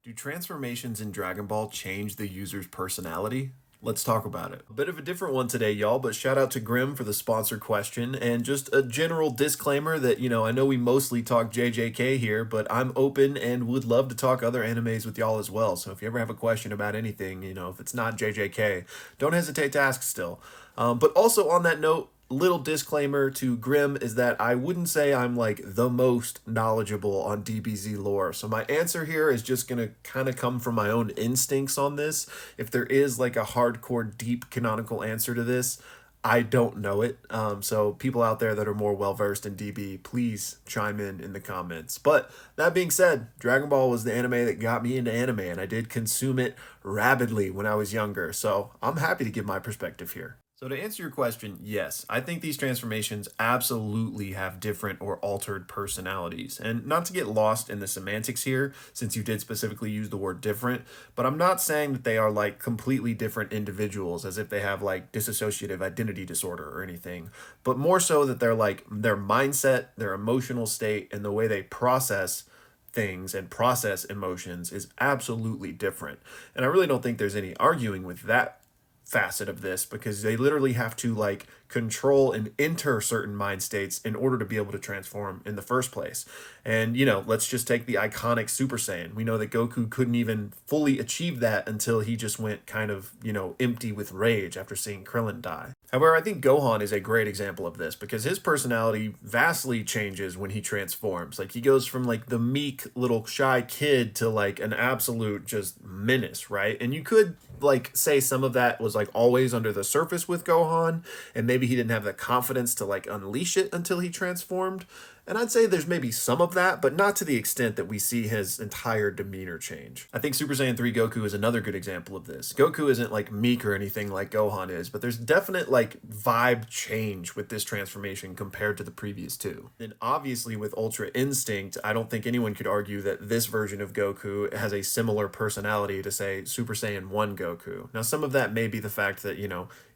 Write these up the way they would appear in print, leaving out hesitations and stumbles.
Do transformations in Dragon Ball change the user's personality? Let's talk about it. A bit of a different one today, y'all, but shout out to Grim for the sponsored question. And just a general disclaimer that, I know we mostly talk JJK here, but I'm open and would love to talk other animes with y'all as well. So if you ever have a question about anything, if it's not JJK, don't hesitate to ask still. But also on that note, little disclaimer to Grim is that I wouldn't say I'm like the most knowledgeable on DBZ lore. So my answer here is just going to kind of come from my own instincts on this. If there is like a hardcore, deep canonical answer to this, I don't know it. So people out there that are more well-versed in DB, please chime in the comments. But that being said, Dragon Ball was the anime that got me into anime, and I did consume it rabidly when I was younger. So I'm happy to give my perspective here. So to answer your question, yes, I think these transformations absolutely have different or altered personalities. And not to get lost in the semantics here, since you did specifically use the word different, but I'm not saying that they are like completely different individuals as if they have like dissociative identity disorder or anything, but more so that they're like their mindset, their emotional state, and the way they process things and process emotions is absolutely different. And I really don't think there's any arguing with that facet of this, because they literally have to like control and enter certain mind states in order to be able to transform in the first place. And let's just take the iconic Super Saiyan. We know that Goku couldn't even fully achieve that until he just went kind of empty with rage after seeing Krillin die. However, I think Gohan is a great example of this because his personality vastly changes when he transforms. Like he goes from like the meek little shy kid to like an absolute just menace, right? And you could like say some of that was like always under the surface with Gohan, and maybe he didn't have the confidence to like unleash it until he transformed. And I'd say there's maybe some of that, but not to the extent that we see his entire demeanor change. I think Super Saiyan 3 Goku is another good example of this. Goku isn't like meek or anything like Gohan is, but there's definite like vibe change with this transformation compared to the previous two. And obviously with Ultra Instinct, I don't think anyone could argue that this version of Goku has a similar personality to say Super Saiyan 1 Goku. Now some of that may be the fact that,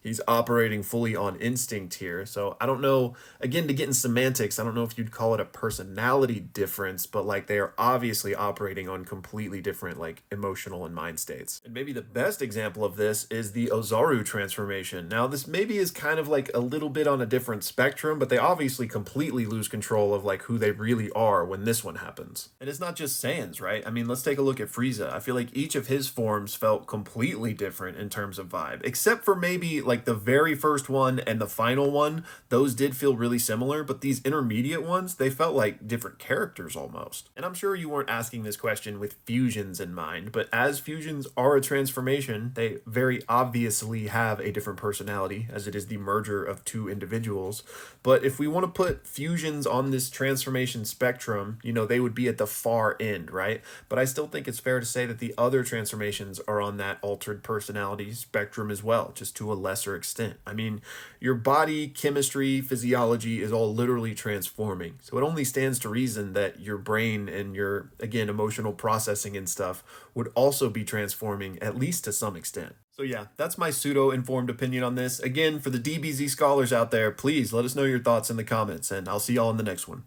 he's operating fully on instinct here. So I don't know, again, to get in semantics, I don't know if you'd call it a personality difference, but like they are obviously operating on completely different like emotional and mind states. And maybe the best example of this is the Ozaru transformation. Now this maybe is kind of like a little bit on a different spectrum, but they obviously completely lose control of like who they really are when this one happens. And it's not just Saiyans, right? I mean, let's take a look at Frieza. I feel like each of his forms felt completely different in terms of vibe, except for maybe like the very first one and the final one. Those did feel really similar, but these intermediate ones, they felt like different characters almost. And I'm sure you weren't asking this question with fusions in mind, but as fusions are a transformation, they very obviously have a different personality as it is the merger of two individuals. But if we want to put fusions on this transformation spectrum, they would be at the far end, right? But I still think it's fair to say that the other transformations are on that altered personality spectrum as well, just to a lesser extent. I mean, your body, chemistry, physiology is all literally transforming. So it only stands to reason that your brain and your, again, emotional processing and stuff would also be transforming at least to some extent. So yeah, that's my pseudo-informed opinion on this. Again, for the DBZ scholars out there, please let us know your thoughts in the comments, and I'll see y'all in the next one.